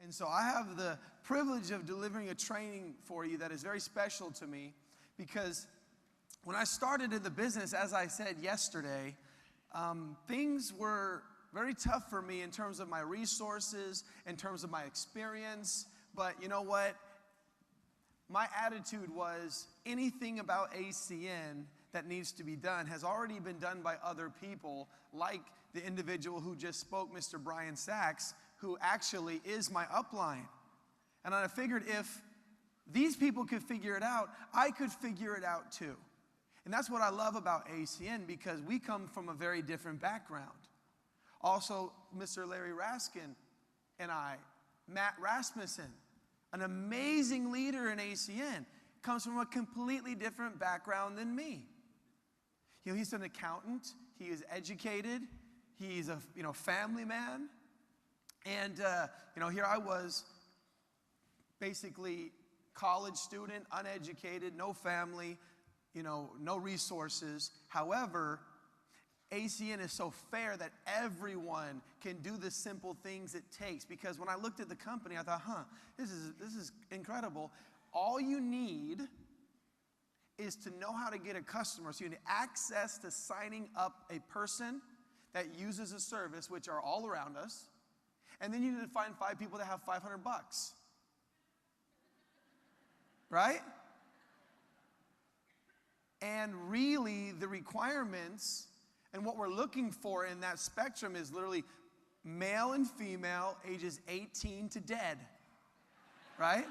And so I have the privilege of delivering a training for you that is very special to me, because when I started in the business, as I said yesterday, things were very tough for me in terms of my resources, in terms of my experience. But you know what? My attitude was anything about ACN that needs to be done has already been done by other people, like the individual who just spoke, Mr. Brian Sachs, who actually is my upline. And I figured if these people could figure it out, I could figure it out too. And that's what I love about ACN, because we come from a very different background. Also, Mr. Larry Raskin and I, Matt Rasmussen, an amazing leader in ACN, comes from a completely different background than me. You know, he's an accountant, he is educated, he's a family man, and here I was, basically college student, uneducated, no family, no resources. However, ACN is so fair that everyone can do the simple things it takes. Because when I looked at the company, I thought, this is incredible. All you need is to know how to get a customer. So you need access to signing up a person that uses a service, which are all around us. And then you need to find 5 people that have $500. Right? And really, the requirements and what we're looking for in that spectrum is literally male and female, ages 18 to dead. Right?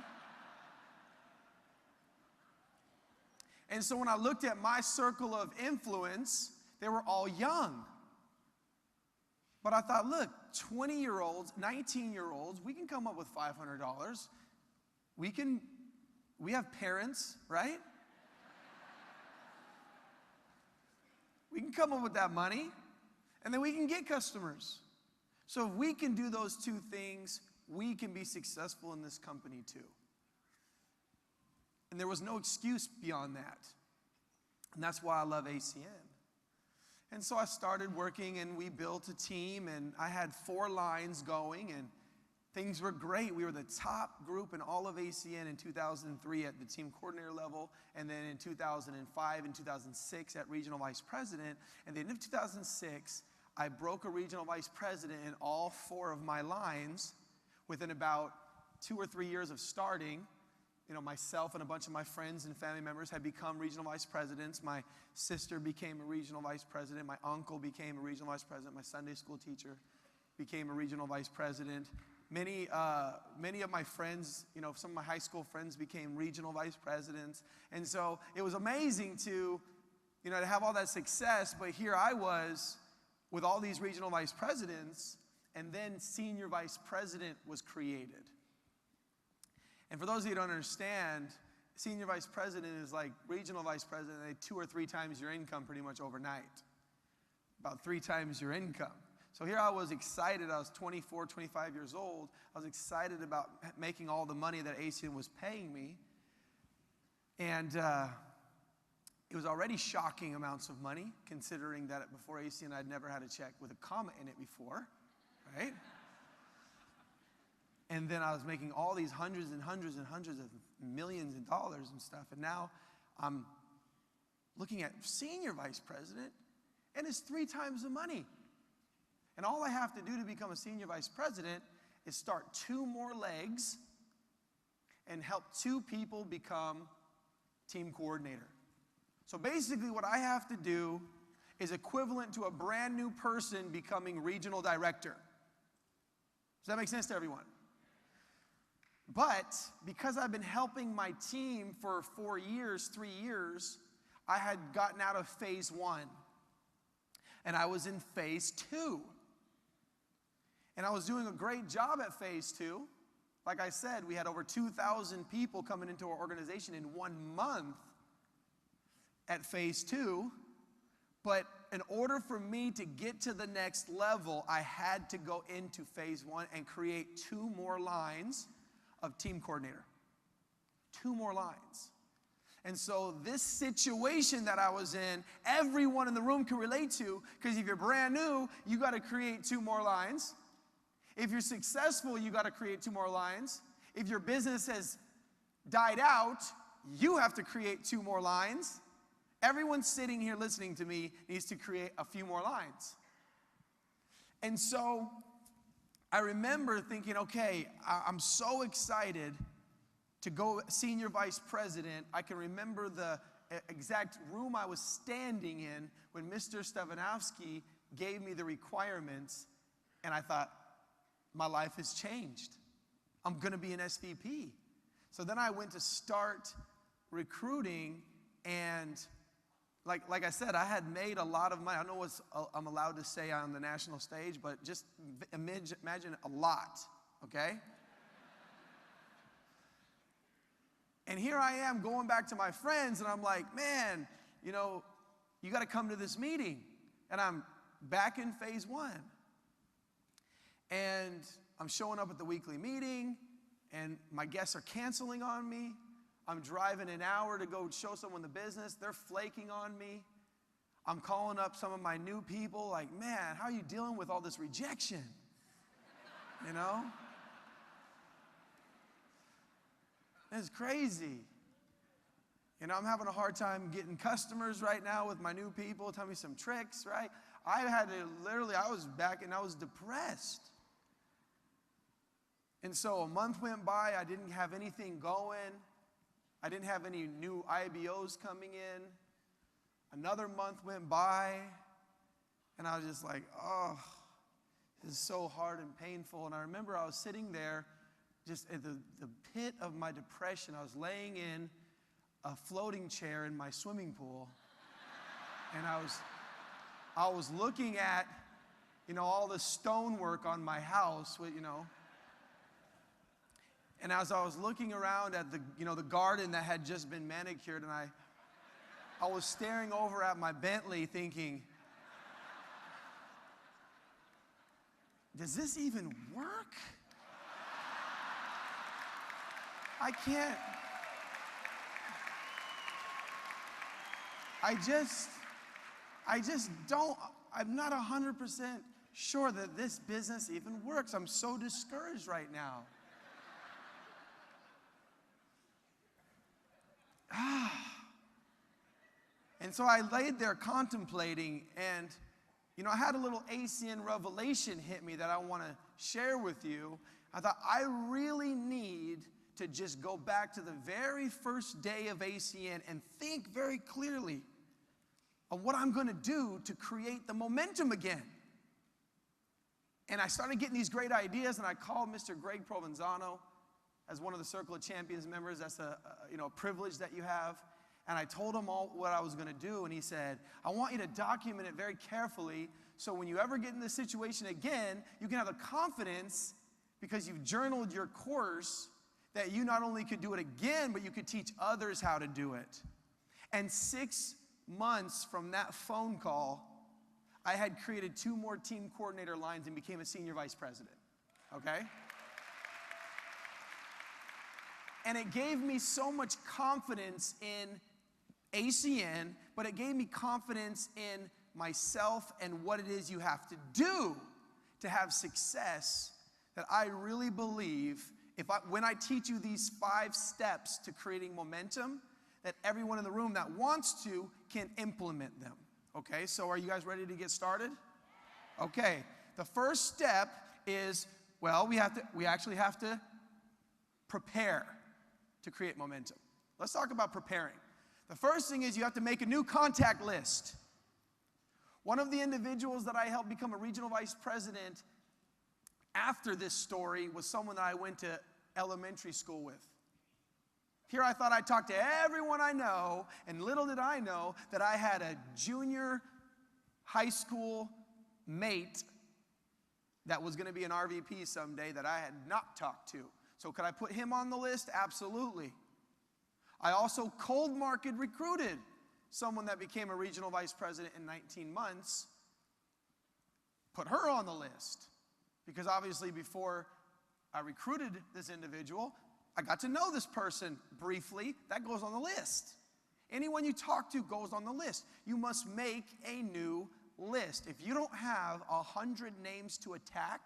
And so when I looked at my circle of influence, they were all young. But I thought, look, 20-year-olds, 19-year-olds, we can come up with $500. We have parents, right? We can come up with that money, and then we can get customers. So if we can do those two things, we can be successful in this company too. And there was no excuse beyond that. And that's why I love ACN. And so I started working, and we built a team, and I had 4 lines going, and things were great. We were the top group in all of ACN in 2003 at the team coordinator level, and then in 2005 and 2006 at regional vice president. And then in 2006, I broke a regional vice president in all 4 of my lines within about 2 or 3 years of starting. Myself and a bunch of my friends and family members had become regional vice presidents. My sister became a regional vice president. My uncle became a regional vice president. My Sunday school teacher became a regional vice president. Many of my friends, some of my high school friends became regional vice presidents. And so it was amazing to have all that success. But here I was with all these regional vice presidents, and then senior vice president was created. And for those of you who don't understand, senior vice president is like regional vice president, 2 or 3 times your income pretty much overnight. About 3 times your income. So here I was excited. I was 24, 25 years old. I was excited about making all the money that ACN was paying me. And it was already shocking amounts of money, considering that before ACN I'd never had a check with a comma in it before, right? And then I was making all these hundreds and hundreds and hundreds of millions of dollars and stuff. And now I'm looking at senior vice president, and it's 3 times the money. And all I have to do to become a senior vice president is start 2 more legs and help 2 people become team coordinator. So basically what I have to do is equivalent to a brand new person becoming regional director. Does that make sense to everyone? But because I've been helping my team for 4 years, 3 years, I had gotten out of phase 1. And I was in phase 2. And I was doing a great job at phase 2. Like I said, we had over 2,000 people coming into our organization in 1 month at phase 2. But in order for me to get to the next level, I had to go into phase 1 and create 2 more lines of team coordinator. 2 more lines. And so this situation that I was in, everyone in the room can relate to, because if you're brand new, you got to create 2 more lines. If you're successful, you got to create 2 more lines. If your business has died out, you have to create 2 more lines. Everyone sitting here listening to me needs to create a few more lines. And so I remember thinking, okay, I'm so excited to go senior vice president. I can remember the exact room I was standing in when Mr. Stefanowski gave me the requirements, and I thought, my life has changed. I'm going to be an SVP. So then I went to start recruiting, and like I said, I had made a lot of money. I don't know what I'm allowed to say on the national stage, but just imagine a lot, okay? And here I am going back to my friends, and I'm like, man, you got to come to this meeting. And I'm back in phase 1. And I'm showing up at the weekly meeting, and my guests are canceling on me. I'm driving an hour to go show someone the business. They're flaking on me. I'm calling up some of my new people like, man, how are you dealing with all this rejection? It's crazy. I'm having a hard time getting customers right now with my new people. Tell me some tricks, right? I was back and I was depressed. And so a month went by. I didn't have anything going. I didn't have any new IBOs coming in. Another month went by, and I was just like, oh, this is so hard and painful. And I remember I was sitting there just at the pit of my depression. I was laying in a floating chair in my swimming pool, and I was looking at, all the stonework on my house, and as I was looking around at the garden that had just been manicured, and I was staring over at my Bentley thinking, does this even work? I can't. I just don't, I'm not 100% sure that this business even works. I'm so discouraged right now. And so I laid there contemplating, and I had a little ACN revelation hit me that I want to share with you. I thought, I really need to just go back to the very first day of ACN and think very clearly of what I'm going to do to create the momentum again. And I started getting these great ideas, and I called Mr. Greg Provenzano as one of the Circle of Champions members. That's a privilege that you have. And I told him all what I was going to do, and he said, I want you to document it very carefully so when you ever get in this situation again, you can have the confidence, because you've journaled your course, that you not only could do it again, but you could teach others how to do it. And 6 months from that phone call, I had created 2 more team coordinator lines and became a senior vice president, okay? And it gave me so much confidence in ACN, but it gave me confidence in myself and what it is you have to do to have success, that I really believe when I teach you these 5 steps to creating momentum, that everyone in the room that wants to can implement them. Okay, so are you guys ready to get started? Okay, the first step is, we actually have to prepare to create momentum. Let's talk about preparing. The first thing is you have to make a new contact list. One of the individuals that I helped become a regional vice president after this story was someone that I went to elementary school with. Here I thought I'd talk to everyone I know, and little did I know that I had a junior high school mate that was going to be an RVP someday that I had not talked to. So could I put him on the list? Absolutely. I also cold market recruited someone that became a regional vice president in 19 months. Put her on the list. Because obviously before I recruited this individual, I got to know this person briefly. That goes on the list. Anyone you talk to goes on the list. You must make a new list. If you don't have 100 names to attack,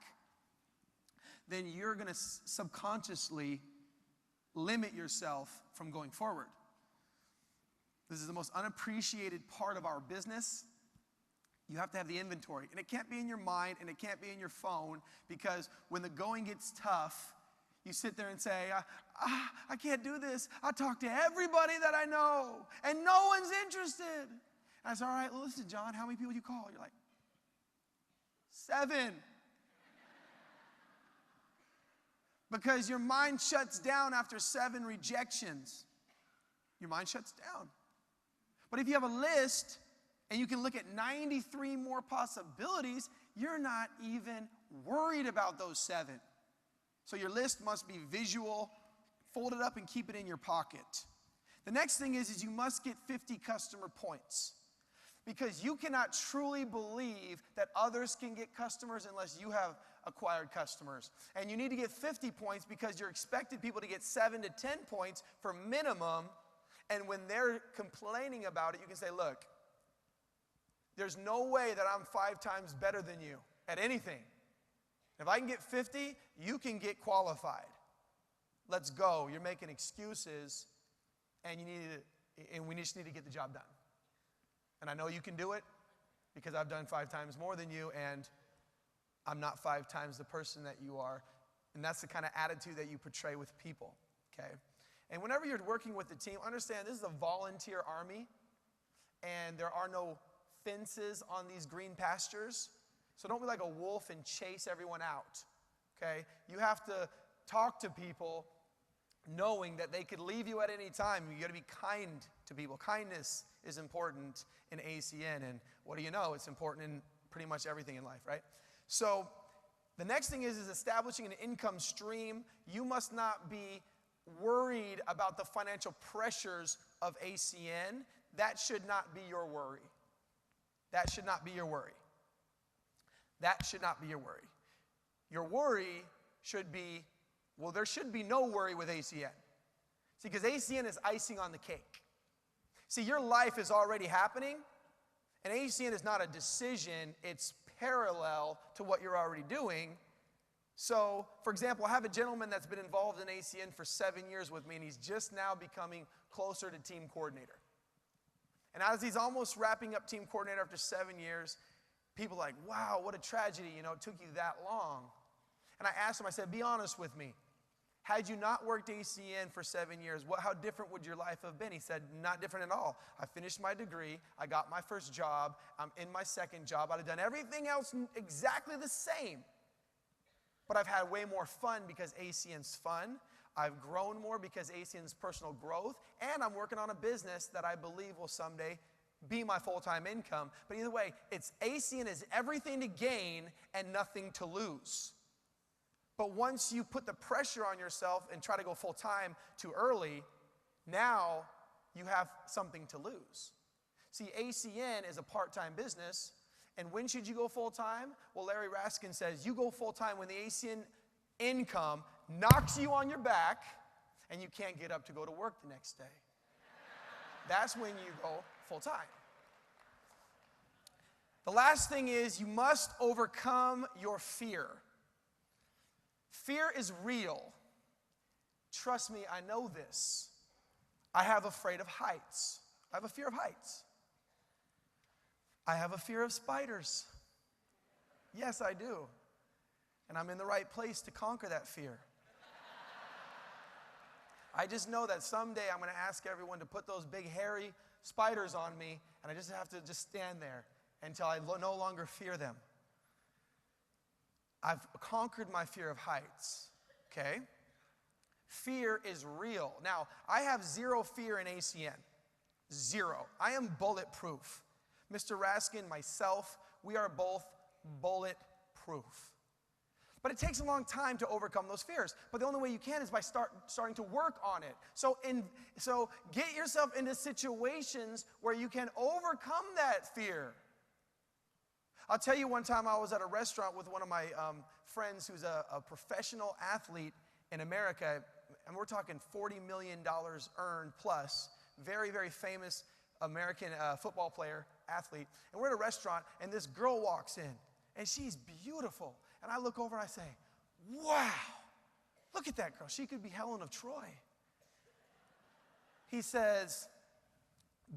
then you're going to subconsciously limit yourself from going forward. This is the most unappreciated part of our business. You have to have the inventory. And it can't be in your mind and it can't be in your phone, because when the going gets tough, you sit there and say, I can't do this. I talk to everybody that I know and no one's interested. And I said, all right, well, listen, John, how many people do you call? You're like, 7. Because your mind shuts down after 7 rejections. Your mind shuts down. But if you have a list and you can look at 93 more possibilities, you're not even worried about those 7. So your list must be visual, fold it up and keep it in your pocket. The next thing is you must get 50 customer points. Because you cannot truly believe that others can get customers unless you have acquired customers. And you need to get 50 points because you're expecting people to get 7 to 10 points for minimum. And when they're complaining about it, you can say, look, there's no way that I'm 5 times better than you at anything. If I can get 50, you can get qualified. Let's go. You're making excuses, and we just need to get the job done. And I know you can do it because I've done 5 times more than you, and I'm not 5 times the person that you are. And that's the kind of attitude that you portray with people, okay? And whenever you're working with the team, understand this is a volunteer army, and there are no fences on these green pastures. So don't be like a wolf and chase everyone out, okay? You have to talk to people knowing that they could leave you at any time. You got to be kind to people. Kindness is important in ACN, and what do you know? It's important in pretty much everything in life, right? So the next thing is establishing an income stream. You must not be worried about the financial pressures of ACN. That should not be your worry. That should not be your worry. That should not be your worry. Your worry should be, well, there should be no worry with ACN. See, because ACN is icing on the cake. See, your life is already happening, and ACN is not a decision, it's parallel to what you're already doing. So, for example, I have a gentleman that's been involved in ACN for 7 years with me, and he's just now becoming closer to team coordinator. And as he's almost wrapping up team coordinator after 7 years, people are like, wow, what a tragedy, it took you that long. And I asked him, I said, be honest with me. Had you not worked ACN for 7 years, how different would your life have been? He said, not different at all. I finished my degree. I got my first job. I'm in my second job. I'd have done everything else exactly the same. But I've had way more fun because ACN's fun. I've grown more because ACN's personal growth. And I'm working on a business that I believe will someday be my full-time income. But either way, ACN is everything to gain and nothing to lose. But once you put the pressure on yourself and try to go full-time too early, now you have something to lose. See, ACN is a part-time business, and when should you go full-time? Well, Larry Raskin says you go full-time when the ACN income knocks you on your back and you can't get up to go to work the next day. That's when you go full-time. The last thing is you must overcome your fear. Fear is real. Trust me, I know this. I have a afraid of heights. I have a fear of heights. I have a fear of spiders. Yes, I do. And I'm in the right place to conquer that fear. I just know that someday I'm going to ask everyone to put those big hairy spiders on me, and I just have to just stand there until I no longer fear them. I've conquered my fear of heights, okay? Fear is real. Now, I have zero fear in ACN. Zero. I am bulletproof. Mr. Raskin, myself, we are both bulletproof. But it takes a long time to overcome those fears. But the only way you can is by starting to work on it. So get yourself into situations where you can overcome that fear. I'll tell you, one time I was at a restaurant with one of my friends who's a professional athlete in America, and we're talking $40 million earned plus, very, very famous American football player, athlete. And we're at a restaurant, and this girl walks in, and she's beautiful. And I look over and I say, wow, look at that girl. She could be Helen of Troy. He says,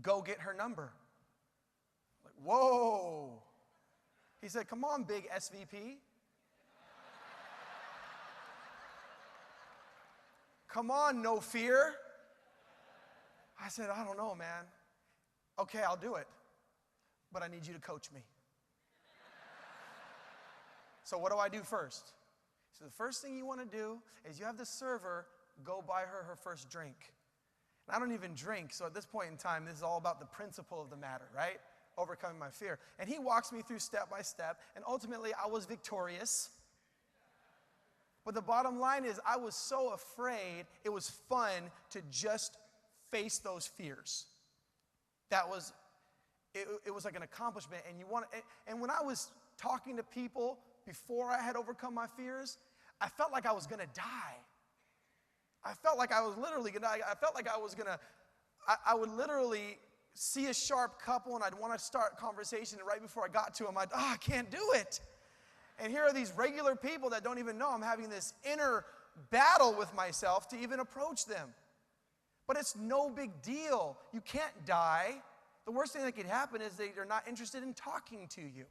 go get her number. Like, whoa. He said, come on, big SVP. Come on, no fear. I said, I don't know, man. Okay, I'll do it. But I need you to coach me. So what do I do first? So the first thing you want to do is you have the server go buy her first drink. And I don't even drink, so at this point in time, this is all about the principle of the matter, right? Overcoming my fear. And he walks me through step by step, and ultimately I was victorious. But the bottom line is I was so afraid, it was fun to just face those fears. That was, it was like an accomplishment. And when I was talking to people before I had overcome my fears, I felt like I was going to die. I felt like I was literally going to die. I felt like I was going to, I would literally see a sharp couple and I'd want to start a conversation, and right before I got to them, I can't do it. And here are these regular people that don't even know I'm having this inner battle with myself to even approach them. But it's no big deal. You can't die. The worst thing that could happen is they're not interested in talking to you.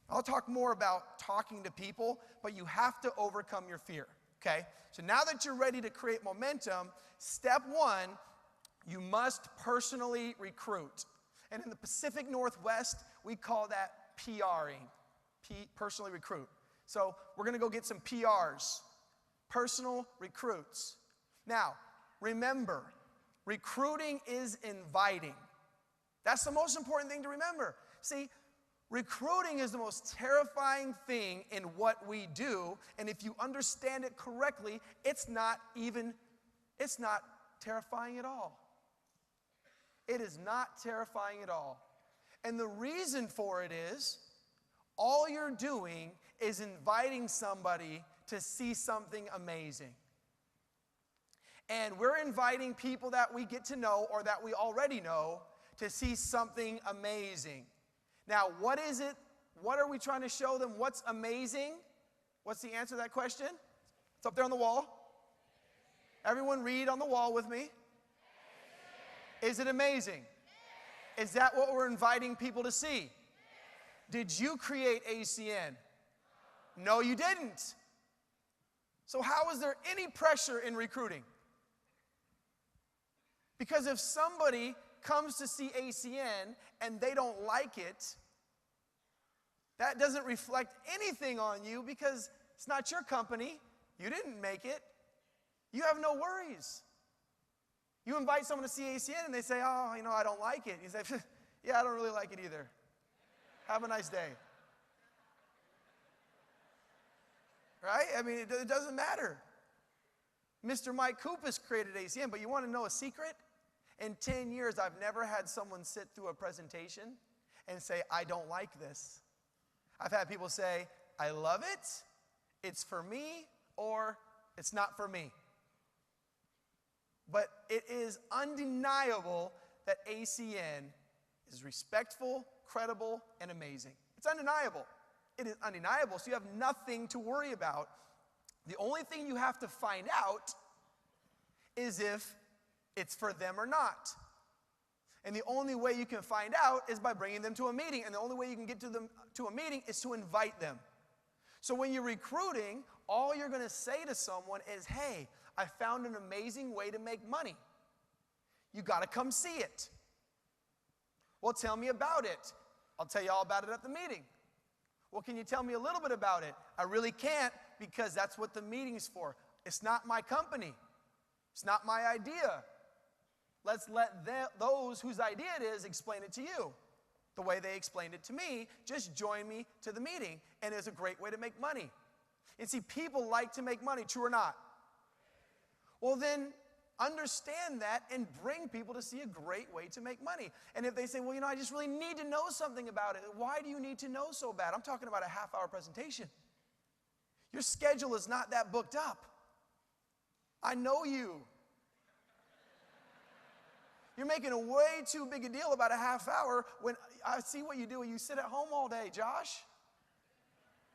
I'll talk more about talking to people, but you have to overcome your fear, okay? So now that you're ready to create momentum, step one, you must personally recruit. And in the Pacific Northwest, we call that PRing, personally recruit. So we're going to go get some PRs, personal recruits. Now, remember, recruiting is inviting. That's the most important thing to remember. See, recruiting is the most terrifying thing in what we do, and if you understand it correctly, it's not terrifying at all. It is not terrifying at all. And the reason for it is, all you're doing is inviting somebody to see something amazing. And we're inviting people that we get to know or that we already know to see something amazing. Now, what is it? What are we trying to show them? What's amazing? What's the answer to that question? It's up there on the wall. Everyone read on the wall with me. Is it amazing? Is that what we're inviting people to see? Did you create ACN? No, you didn't. So how is there any pressure in recruiting? Because if somebody comes to see ACN and they don't like it, that doesn't reflect anything on you because it's not your company. You didn't make it. You have no worries. You invite someone to see ACN and they say, oh, I don't like it. You say, yeah, I don't really like it either. Have a nice day. Right? I mean, it doesn't matter. Mr. Mike Kupis created ACN, but you want to know a secret? In 10 years, I've never had someone sit through a presentation and say, I don't like this. I've had people say, I love it, it's for me, or it's not for me. But it is undeniable that ACN is respectful, credible, and amazing. It's undeniable. It is undeniable, so you have nothing to worry about. The only thing you have to find out is if it's for them or not. And the only way you can find out is by bringing them to a meeting. And the only way you can get to a meeting is to invite them. So when you're recruiting, all you're going to say to someone is, hey, I found an amazing way to make money. You got to come see it. Well, tell me about it. I'll tell you all about it at the meeting. Well, can you tell me a little bit about it? I really can't because that's what the meeting's for. It's not my company. It's not my idea. Let's let those whose idea it is explain it to you. The way they explained it to me, just join me to the meeting, and it's a great way to make money. And see, people like to make money, true or not? Well, then understand that and bring people to see a great way to make money. And if they say, well, I just really need to know something about it. Why do you need to know so bad? I'm talking about a half-hour presentation. Your schedule is not that booked up. I know you. You're making a way too big a deal about a half hour when I see what you do. You sit at home all day, Josh.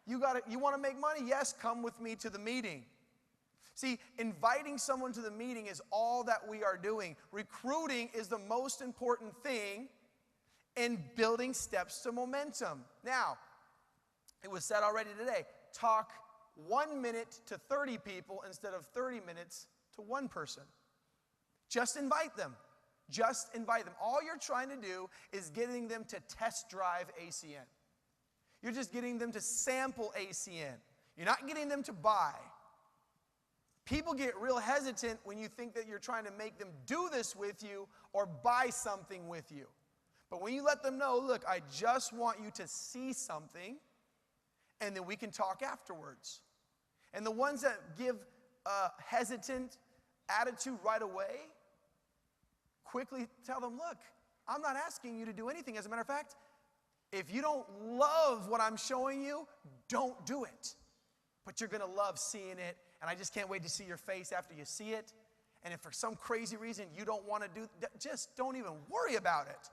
You want to make money? Yes, come with me to the meeting. See, inviting someone to the meeting is all that we are doing. Recruiting is the most important thing in building steps to momentum. Now, it was said already today, talk 1 minute to 30 people instead of 30 minutes to one person. Just invite them. Just invite them. All you're trying to do is getting them to test drive ACN. You're just getting them to sample ACN. You're not getting them to buy. People get real hesitant when you think that you're trying to make them do this with you or buy something with you. But when you let them know, look, I just want you to see something, and then we can talk afterwards. And the ones that give a hesitant attitude right away, quickly tell them, look, I'm not asking you to do anything. As a matter of fact, if you don't love what I'm showing you, don't do it. But you're going to love seeing it, and I just can't wait to see your face after you see it. And if for some crazy reason you don't want to do that, just don't even worry about it.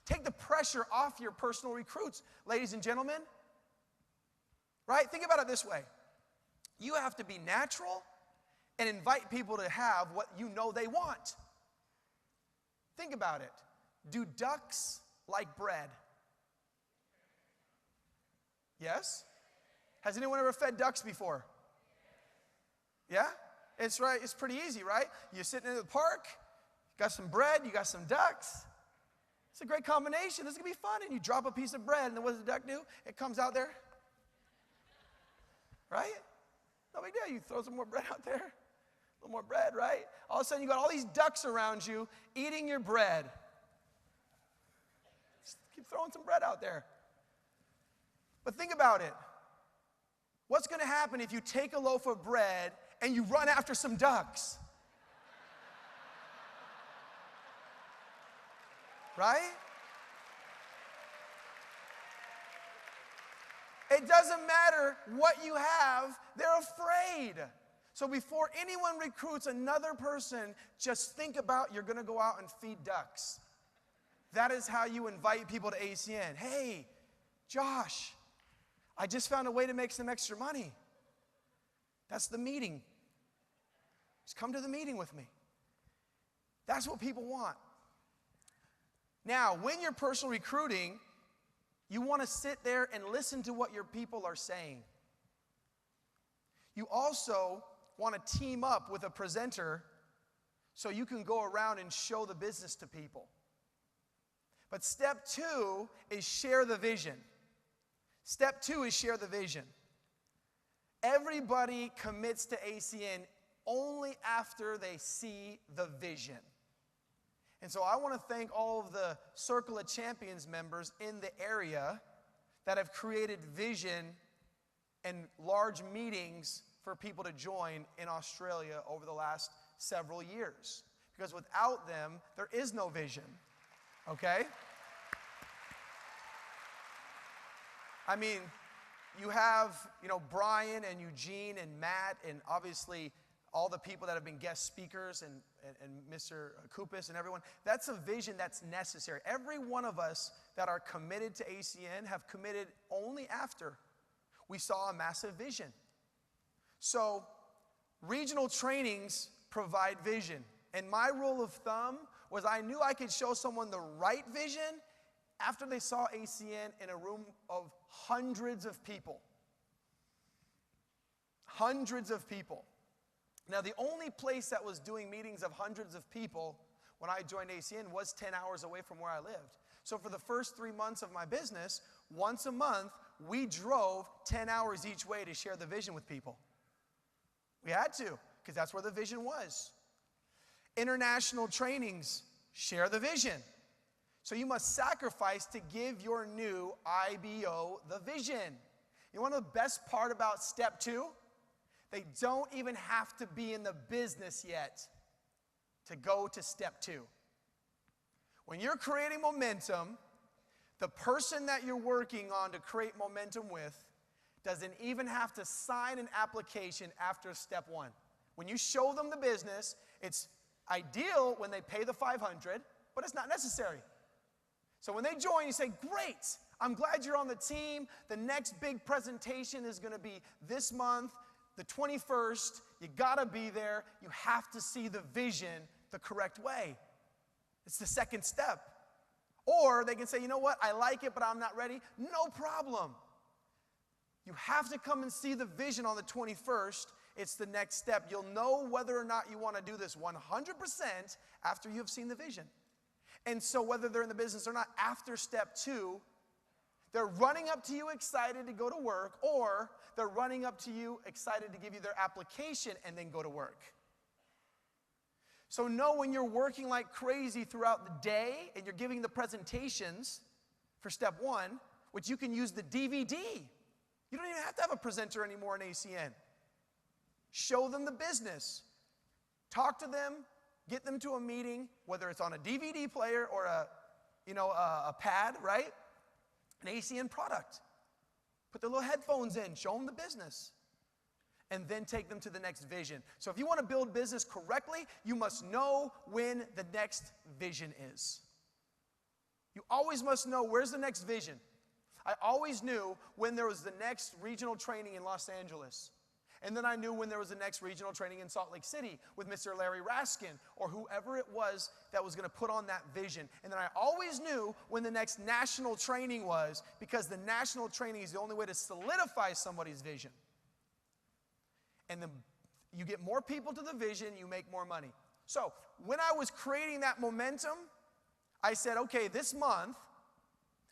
Take the pressure off your personal recruits, ladies and gentlemen. Right? Think about it this way. You have to be natural and invite people to have what you know they want. Think about it. Do ducks like bread? Yes? Has anyone ever fed ducks before? Yeah? It's right. It's pretty easy, right? You're sitting in the park, you got some bread, you got some ducks. It's a great combination. This is going to be fun. And you drop a piece of bread, and then what does the duck do? It comes out there. Right? No big deal. You throw some more bread out there. A little more bread, right? All of a sudden, you got all these ducks around you eating your bread. Just keep throwing some bread out there. But think about it. What's going to happen if you take a loaf of bread and you run after some ducks? Right? It doesn't matter what you have, they're afraid. So before anyone recruits another person, just think about you're going to go out and feed ducks. That is how you invite people to ACN. Hey, Josh, I just found a way to make some extra money. That's the meeting. Just come to the meeting with me. That's what people want. Now, when you're personal recruiting, you want to sit there and listen to what your people are saying. You also want to team up with a presenter so you can go around and show the business to people. But step 2 is share the vision. Step 2 is share the vision. Everybody commits to ACN only after they see the vision. And so I want to thank all of the Circle of Champions members in the area that have created vision and large meetings for people to join in Australia over the last several years. Because without them, there is no vision. Okay? I mean, you have, Brian and Eugene and Matt and obviously all the people that have been guest speakers and Mr. Kupis and everyone. That's a vision that's necessary. Every one of us that are committed to ACN have committed only after we saw a massive vision. So regional trainings provide vision. And my rule of thumb was I knew I could show someone the right vision after they saw ACN in a room of hundreds of people. Hundreds of people. Now, the only place that was doing meetings of hundreds of people when I joined ACN was 10 hours away from where I lived. So for the first 3 months of my business, once a month, we drove 10 hours each way to share the vision with people. We had to, because that's where the vision was. International trainings, share the vision. So you must sacrifice to give your new IBO the vision. You want to know the best part about step 2? They don't even have to be in the business yet to go to step 2. When you're creating momentum, the person that you're working on to create momentum with doesn't even have to sign an application after step 1. When you show them the business, it's ideal when they pay the $500, but it's not necessary. So when they join, you say, great, I'm glad you're on the team. The next big presentation is going to be this month, the 21st. You got to be there. You have to see the vision the correct way. It's the second step. Or they can say, you know what, I like it, but I'm not ready. No problem. You have to come and see the vision on the 21st. It's the next step. You'll know whether or not you want to do this 100% after you have seen the vision. And so whether they're in the business or not, after step 2, they're running up to you excited to go to work, or they're running up to you excited to give you their application and then go to work. So know when you're working like crazy throughout the day and you're giving the presentations for step 1, which you can use the DVD. You don't even have to have a presenter anymore in ACN. Show them the business. Talk to them. Get them to a meeting, whether it's on a DVD player or a pad, right? An ACN product. Put their little headphones in. Show them the business. And then take them to the next vision. So if you want to build business correctly, you must know when the next vision is. You always must know where's the next vision. I always knew when there was the next regional training in Los Angeles. And then I knew when there was the next regional training in Salt Lake City with Mr. Larry Raskin or whoever it was that was going to put on that vision. And then I always knew when the next national training was, because the national training is the only way to solidify somebody's vision. And then you get more people to the vision, you make more money. So when I was creating that momentum, I said, okay, this month,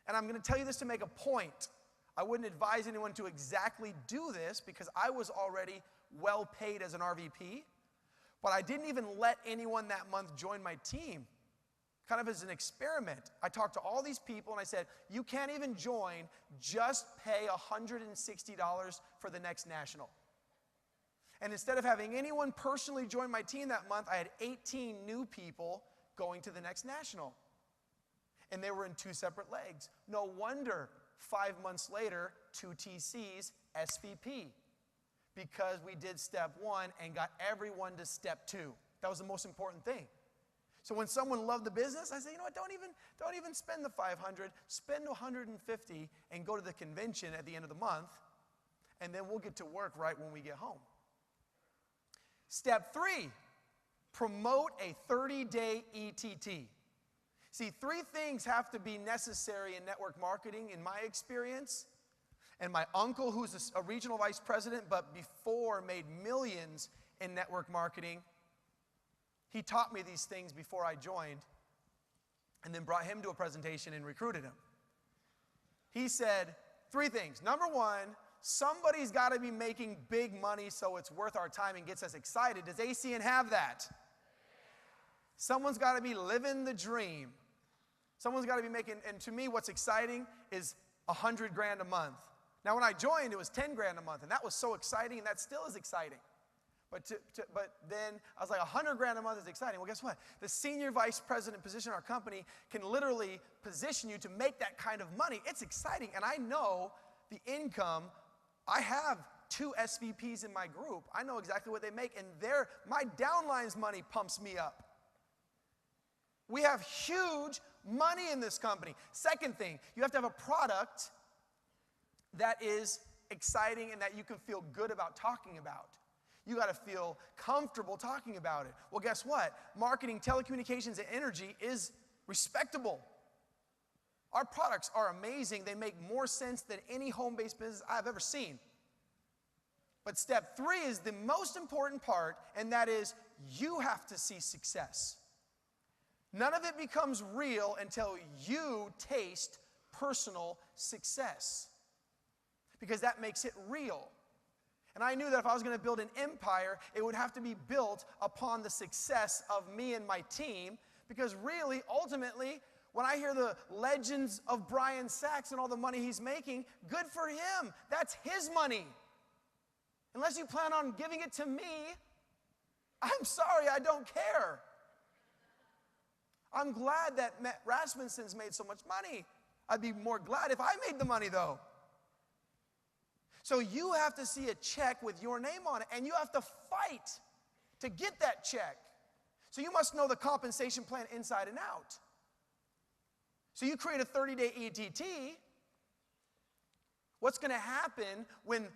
and I'm going to tell you this to make a point. I wouldn't advise anyone to exactly do this because I was already well paid as an RVP, but I didn't even let anyone that month join my team, kind of as an experiment. I talked to all these people and I said, you can't even join, just pay $160 for the next national. And instead of having anyone personally join my team that month, I had 18 new people going to the next national. And they were in 2 separate legs. No wonder 5 months later, 2 TCs, SVP. Because we did step 1 and got everyone to step 2. That was the most important thing. So when someone loved the business, I said, you know what, don't even spend the $500, spend $150 and go to the convention at the end of the month, and then we'll get to work right when we get home. Step 3, promote a 30-day ETT. See, 3 things have to be necessary in network marketing, in my experience. And my uncle, who's a regional vice president, but before made millions in network marketing, he taught me these things before I joined, and then brought him to a presentation and recruited him. He said 3 things. Number 1, somebody's got to be making big money so it's worth our time and gets us excited. Does ACN have that? Someone's got to be living the dream. Someone's got to be making, and to me what's exciting is $100,000 a month. Now when I joined, it was $10,000 a month, and that was so exciting, and that still is exciting. But then I was like, $100,000 a month is exciting. Well, guess what? The senior vice president position in our company can literally position you to make that kind of money. It's exciting, and I know the income. I have 2 SVPs in my group. I know exactly what they make, and my downline's money pumps me up. We have huge money in this company. Second thing, you have to have a product that is exciting and that you can feel good about talking about. You got to feel comfortable talking about it. Well, guess what? Marketing, telecommunications, and energy is respectable. Our products are amazing. They make more sense than any home-based business I've ever seen. But step 3 is the most important part, and that is you have to see success. None of it becomes real until you taste personal success, because that makes it real. And I knew that if I was going to build an empire, it would have to be built upon the success of me and my team, because really, ultimately, when I hear the legends of Brian Sachs and all the money he's making, good for him. That's his money. Unless you plan on giving it to me, I'm sorry, I don't care. I'm glad that Matt Rasmussen's made so much money. I'd be more glad if I made the money, though. So you have to see a check with your name on it, and you have to fight to get that check. So you must know the compensation plan inside and out. So you create a 30-day ETT, What's going to happen when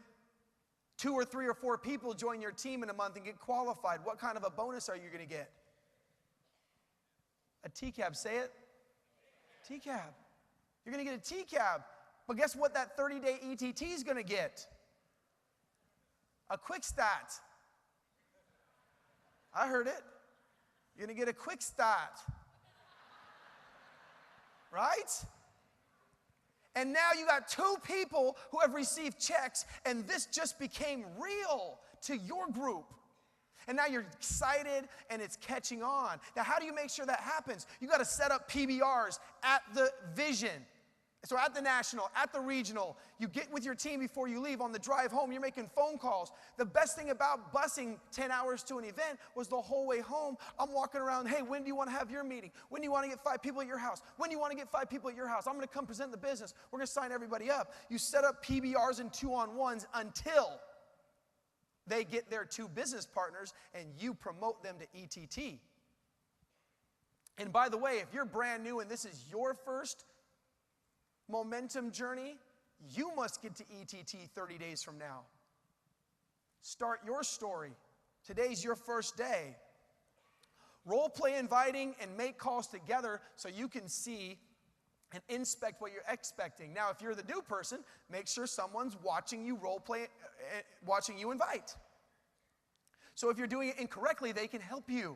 2 or 3 or 4 people join your team in a month and get qualified? What kind of a bonus are you going to get? A TCAB. Say it. TCAB. You're going to get a TCAB. But guess what that 30-day ETT is going to get? A quick stat. I heard it. You're going to get a quick stat. Right? And now you got 2 people who have received checks, and this just became real to your group. And now you're excited, and it's catching on. Now, how do you make sure that happens? You got to set up PBRs at the vision. So at the national, at the regional, you get with your team before you leave. On the drive home, you're making phone calls. The best thing about busing 10 hours to an event was the whole way home, I'm walking around, hey, when do you want to have your meeting? When do you want to get 5 people at your house? When do you want to get 5 people at your house? I'm going to come present the business. We're going to sign everybody up. You set up PBRs and 2-on-1s until they get their 2 business partners, and you promote them to ETT. And by the way, if you're brand new and this is your first momentum journey, you must get to ETT 30 days from now. Start your story. Today's your first day. Role play inviting and make calls together so you can see and inspect what you're expecting. Now, if you're the new person, make sure someone's watching you role play, watching you invite. So if you're doing it incorrectly, they can help you.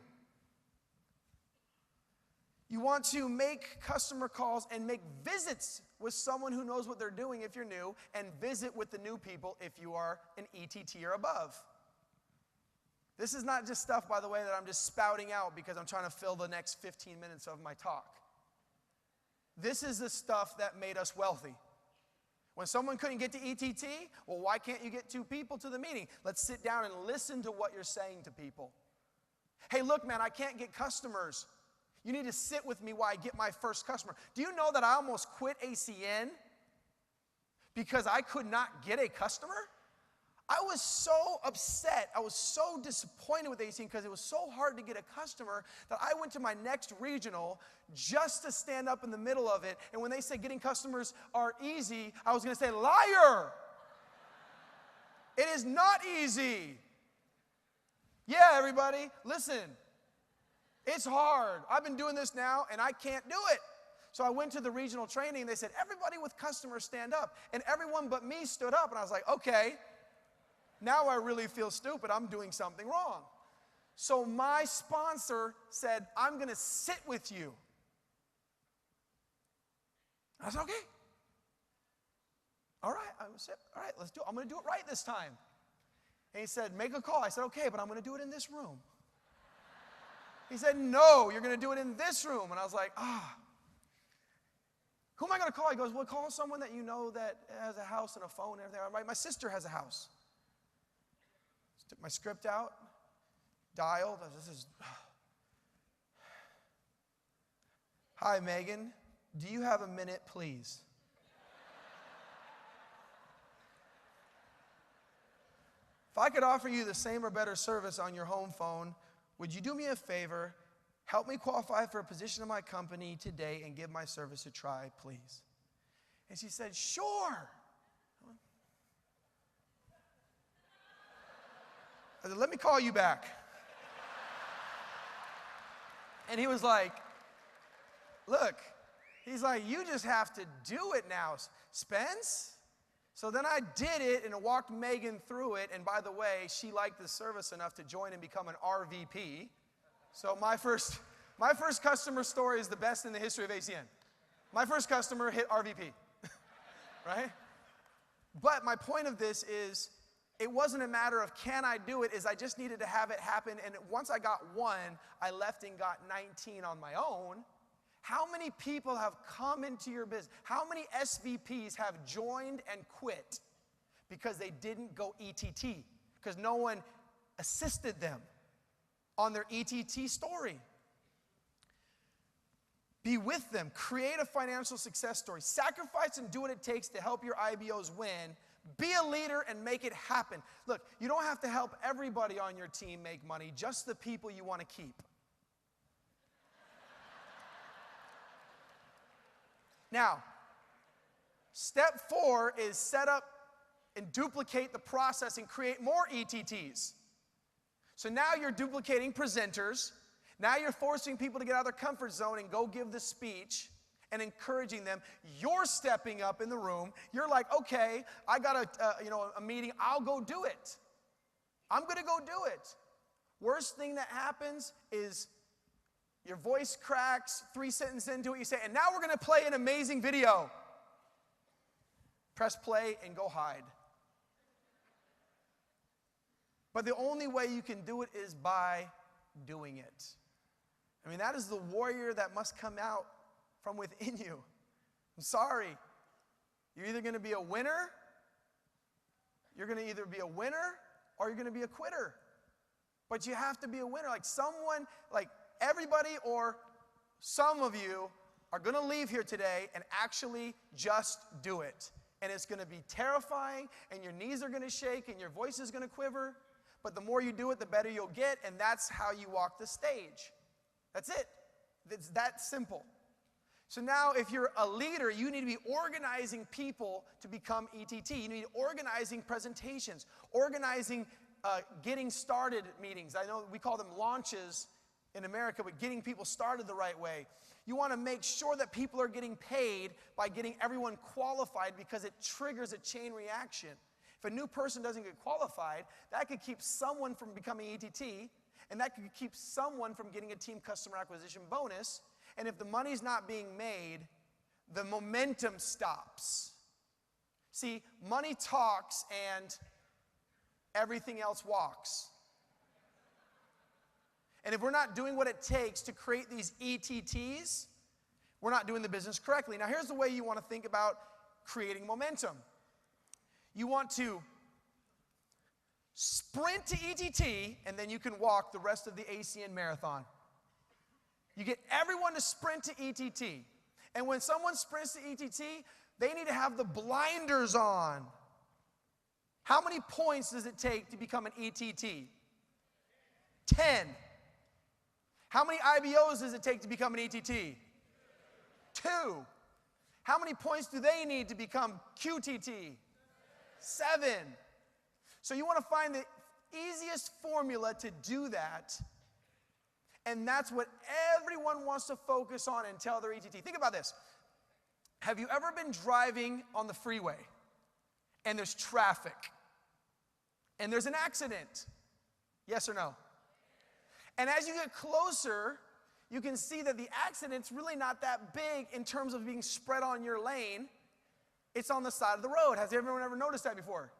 You want to make customer calls and make visits with someone who knows what they're doing if you're new, and visit with the new people if you are an ETT or above. This is not just stuff, by the way, that I'm just spouting out because I'm trying to fill the next 15 minutes of my talk. This is the stuff that made us wealthy. When someone couldn't get to ETT, well, why can't you get 2 people to the meeting? Let's sit down and listen to what you're saying to people. Hey, look, man, I can't get customers. You need to sit with me while I get my first customer. Do you know that I almost quit ACN because I could not get a customer? I was so upset. I was so disappointed with ACN because it was so hard to get a customer that I went to my next regional just to stand up in the middle of it. And when they said getting customers are easy, I was going to say, liar. It is not easy. Yeah, everybody, listen. It's hard. I've been doing this now, and I can't do it. So I went to the regional training, and they said, everybody with customers stand up. And everyone but me stood up, and I was like, okay, now I really feel stupid. I'm doing something wrong. So my sponsor said, I'm going to sit with you. I said, okay. All right, all right, let's do it. I'm going to do it right this time. And he said, make a call. I said, okay, but I'm going to do it in this room. He said, no, you're going to do it in this room. And I was like, who am I going to call? He goes, well, call someone that you know that has a house and a phone and everything. I'm like, my sister has a house. Just took my script out, dialed. Hi, Megan. Do you have a minute, please? If I could offer you the same or better service on your home phone, would you do me a favor, help me qualify for a position in my company today and give my service a try, please? And she said, sure. I said, let me call you back. And he was like, look, he's like, you just have to do it now, Spence. So then I did it and walked Megan through it. And by the way, she liked the service enough to join and become an RVP. So my first customer story is the best in the history of ACN. My first customer hit RVP, right? But my point of this is, it wasn't a matter of can I do it, is I just needed to have it happen. And once I got 1, I left and got 19 on my own. How many people have come into your business? How many SVPs have joined and quit because they didn't go ETT? Because no one assisted them on their ETT story. Be with them. Create a financial success story. Sacrifice and do what it takes to help your IBOs win. Be a leader and make it happen. Look, you don't have to help everybody on your team make money, just the people you want to keep. Now, Step 4 is set up and duplicate the process and create more ETTs. So now you're duplicating presenters. Now you're forcing people to get out of their comfort zone and go give the speech and encouraging them. You're stepping up in the room. You're like, okay, I got a meeting. I'll go do it. I'm going to go do it. Worst thing that happens is your voice cracks, 3 sentences into it, you say, and now we're going to play an amazing video. Press play and go hide. But the only way you can do it is by doing it. I mean, that is the warrior that must come out from within you. I'm sorry. You're either going to be a winner, you're going to either be a winner or you're going to be a quitter. But you have to be a winner. Like everybody or some of you are going to leave here today and actually just do it. And it's going to be terrifying, and your knees are going to shake, and your voice is going to quiver. But the more you do it, the better you'll get, and that's how you walk the stage. That's it. It's that simple. So now if you're a leader, you need to be organizing people to become ETT. You need to be organizing presentations, organizing getting started meetings. I know we call them launches in America, but getting people started the right way. You want to make sure that people are getting paid by getting everyone qualified because it triggers a chain reaction. If a new person doesn't get qualified, that could keep someone from becoming ETT, and that could keep someone from getting a team customer acquisition bonus. And if the money's not being made, the momentum stops. See, money talks and everything else walks. And if we're not doing what it takes to create these ETTs, we're not doing the business correctly. Now, here's the way you want to think about creating momentum. You want to sprint to ETT, and then you can walk the rest of the ACN marathon. You get everyone to sprint to ETT. And when someone sprints to ETT, they need to have the blinders on. How many points does it take to become an ETT? 10. How many IBOs does it take to become an ETT? 2. How many points do they need to become QTT? 7. So you want to find the easiest formula to do that, and that's what everyone wants to focus on and tell their ETT. Think about this. Have you ever been driving on the freeway, and there's traffic, and there's an accident? Yes or no? And as you get closer, you can see that the accident's really not that big in terms of being spread on your lane. It's on the side of the road. Has everyone ever noticed that before?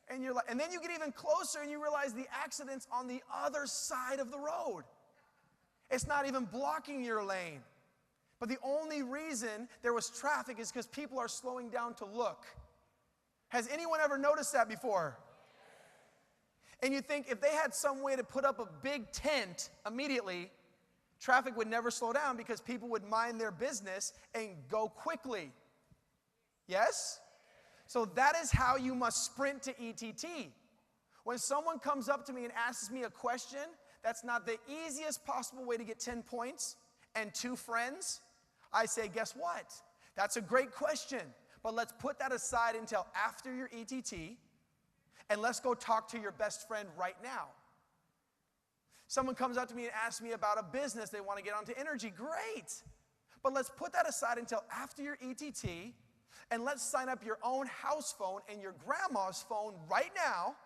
And you're like, and then you get even closer and you realize the accident's on the other side of the road. It's not even blocking your lane. But the only reason there was traffic is because people are slowing down to look. Has anyone ever noticed that before? And you think if they had some way to put up a big tent immediately, traffic would never slow down because people would mind their business and go quickly. Yes? So that is how you must sprint to ETT. When someone comes up to me and asks me a question, that's not the easiest possible way to get 10 points and 2 friends. I say, guess what? That's a great question, but let's put that aside until after your ETT, and let's go talk to your best friend right now. Someone comes up to me and asks me about a business they want to get onto energy. Great. But let's put that aside until after your ETT, and let's sign up your own house phone and your grandma's phone right now,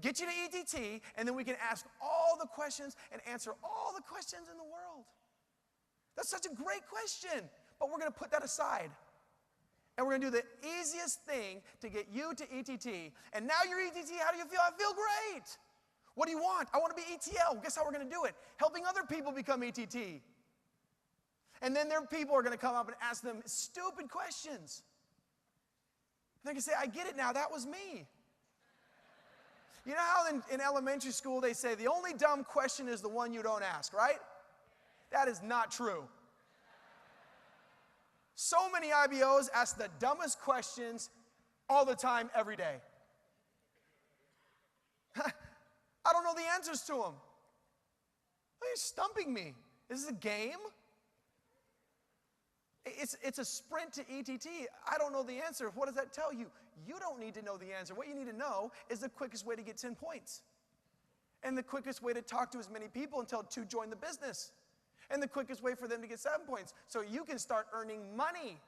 get you to ETT, and then we can ask all the questions and answer all the questions in the world. That's such a great question, but we're going to put that aside. And we're going to do the easiest thing to get you to ETT. And now you're ETT, how do you feel? I feel great. What do you want? I want to be ETL. Guess how we're going to do it? Helping other people become ETT. And then their people are going to come up and ask them stupid questions. And they're going to say, I get it now, that was me. You know how in elementary school they say the only dumb question is the one you don't ask, right? That is not true. So many IBOs ask the dumbest questions all the time, every day. I don't know the answers to them. You're stumping me. Is this a game? It's a sprint to ETT. I don't know the answer. What does that tell you? You don't need to know the answer. What you need to know is the quickest way to get 10 points. And the quickest way to talk to as many people until 2 join the business. And the quickest way for them to get 7 points. So you can start earning money.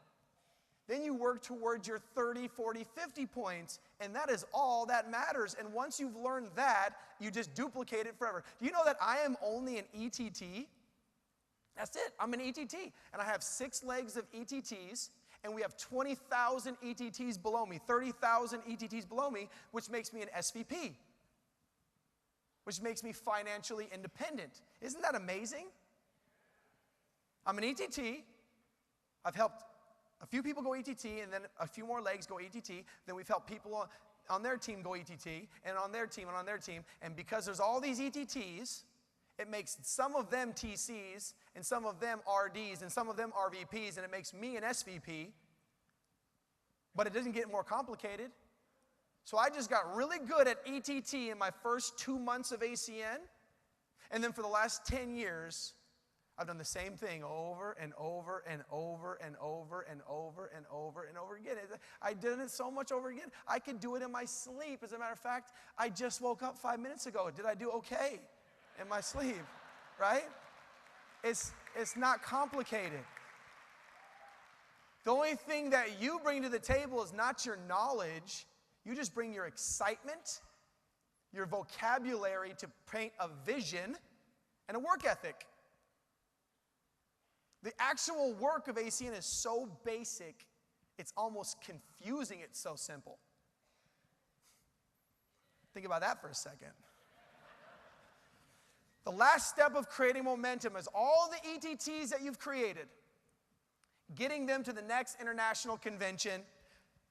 Then you work towards your 30, 40, 50 points. And that is all that matters. And once you've learned that, you just duplicate it forever. Do you know that I am only an ETT? That's it. I'm an ETT. And I have 6 legs of ETTs. And we have 20,000 ETTs below me, 30,000 ETTs below me, which makes me an SVP, which makes me financially independent. Isn't that amazing? I'm an ETT. I've helped a few people go ETT, and then a few more legs go ETT. Then we've helped people on their team go ETT, and on their team, and on their team. And because there's all these ETTs, it makes some of them TCs, and some of them RDs, and some of them RVPs, and it makes me an SVP. But it doesn't get more complicated. So I just got really good at ETT in my first 2 months of ACN. And then for the last 10 years, I've done the same thing over and over and over and over and over and over and over again. I did it so much over again. I could do it in my sleep. As a matter of fact, I just woke up 5 minutes ago. Did I do okay in my sleep? Right? It's not complicated. The only thing that you bring to the table is not your knowledge. You just bring your excitement, your vocabulary to paint a vision, and a work ethic. The actual work of ACN is so basic, it's almost confusing. It's so simple. Think about that for a second. The last step of creating momentum is all the ETTs that you've created, getting them to the next international convention.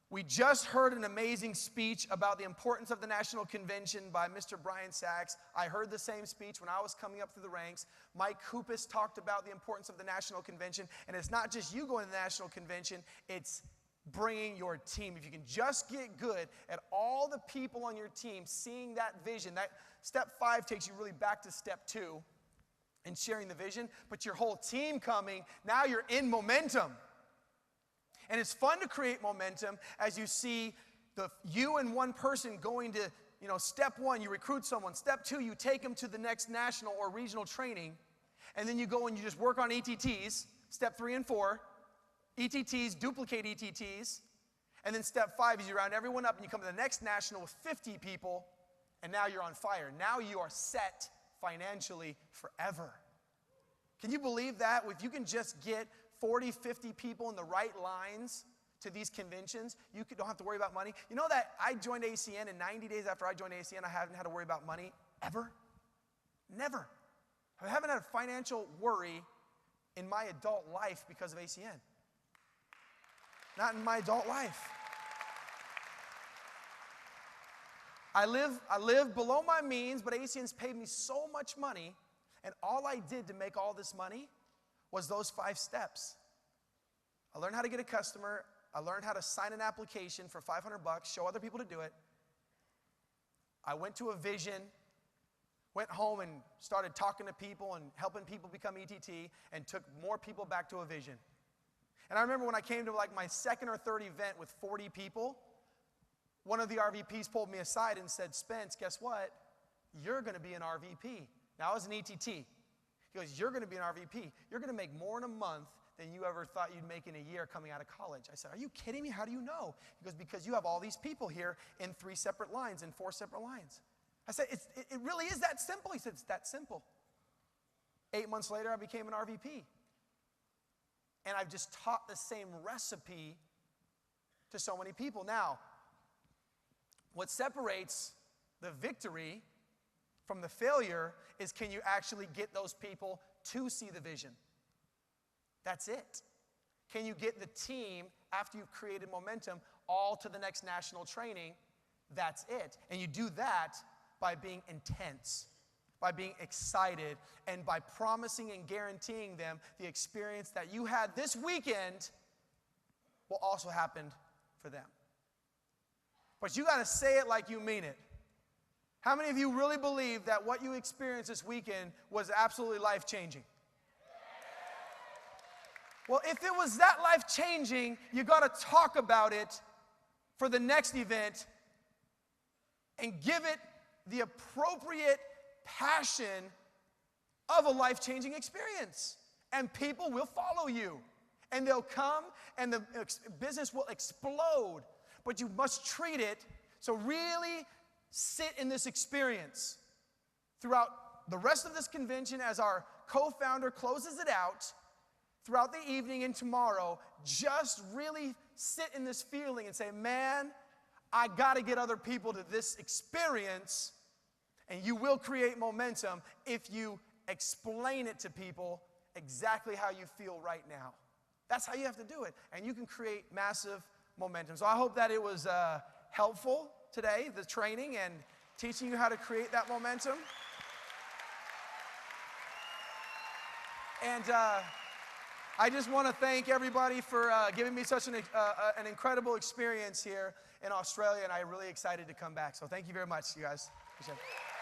We just heard an amazing speech about the importance of the national convention by Mr. Brian Sachs. I heard the same speech when I was coming up through the ranks. Mike Hoopus talked about the importance of the national convention. And it's not just you going to the national convention, it's bringing your team. If you can just get good at all the people on your team seeing that vision, that step 5 takes you really back to step 2 and sharing the vision, but your whole team coming, now you're in momentum. And it's fun to create momentum as you see you and one person going to, step 1, you recruit someone. Step 2, you take them to the next national or regional training. And then you go and you just work on ETTs. Step 3 and 4, ETTs, duplicate ETTs. And then step 5 is you round everyone up and you come to the next national with 50 people. And now you're on fire. Now you are set financially forever. Can you believe that? If you can just get 40, 50 people in the right lines to these conventions, you don't have to worry about money. You know that I joined ACN, and 90 days after I joined ACN, I haven't had to worry about money ever? Never. I haven't had a financial worry in my adult life because of ACN. Not in my adult life. I live below my means, but ACN's paid me so much money, and all I did to make all this money was those 5 steps. I learned how to get a customer. I learned how to sign an application for $500, show other people to do it. I went to a vision, went home and started talking to people and helping people become ETT, and took more people back to a vision. And I remember when I came to my second or third event with 40 people, one of the RVPs pulled me aside and said, "Spence, guess what? You're going to be an RVP." Now, I was an ETT. He goes, "You're going to be an RVP. You're going to make more in a month than you ever thought you'd make in a year coming out of college." I said, "Are you kidding me? How do you know?" He goes, "Because you have all these people here in 3 separate lines, in 4 separate lines." I said, it really is that simple." He said, "It's that simple." 8 months later, I became an RVP. And I've just taught the same recipe to so many people. Now, what separates the victory from the failure is, can you actually get those people to see the vision? That's it. Can you get the team, after you've created momentum, all to the next national training? That's it. And you do that by being intense, by being excited, and by promising and guaranteeing them the experience that you had this weekend will also happen for them. But you got to say it like you mean it. How many of you really believe that what you experienced this weekend was absolutely life-changing? Well, if it was that life-changing, you got to talk about it for the next event and give it the appropriate passion of a life-changing experience. And people will follow you. And they'll come, and the business will explode. But you must treat it, so really sit in this experience throughout the rest of this convention as our co-founder closes it out. Throughout the evening and tomorrow, just really sit in this feeling and say, man, I got to get other people to this experience. And you will create momentum if you explain it to people exactly how you feel right now. That's how you have to do it. And you can create massive momentum. So I hope that it was helpful today, the training and teaching you how to create that momentum. And I just want to thank everybody for giving me such an incredible experience here in Australia, and I'm really excited to come back. So thank you very much, you guys. Appreciate it.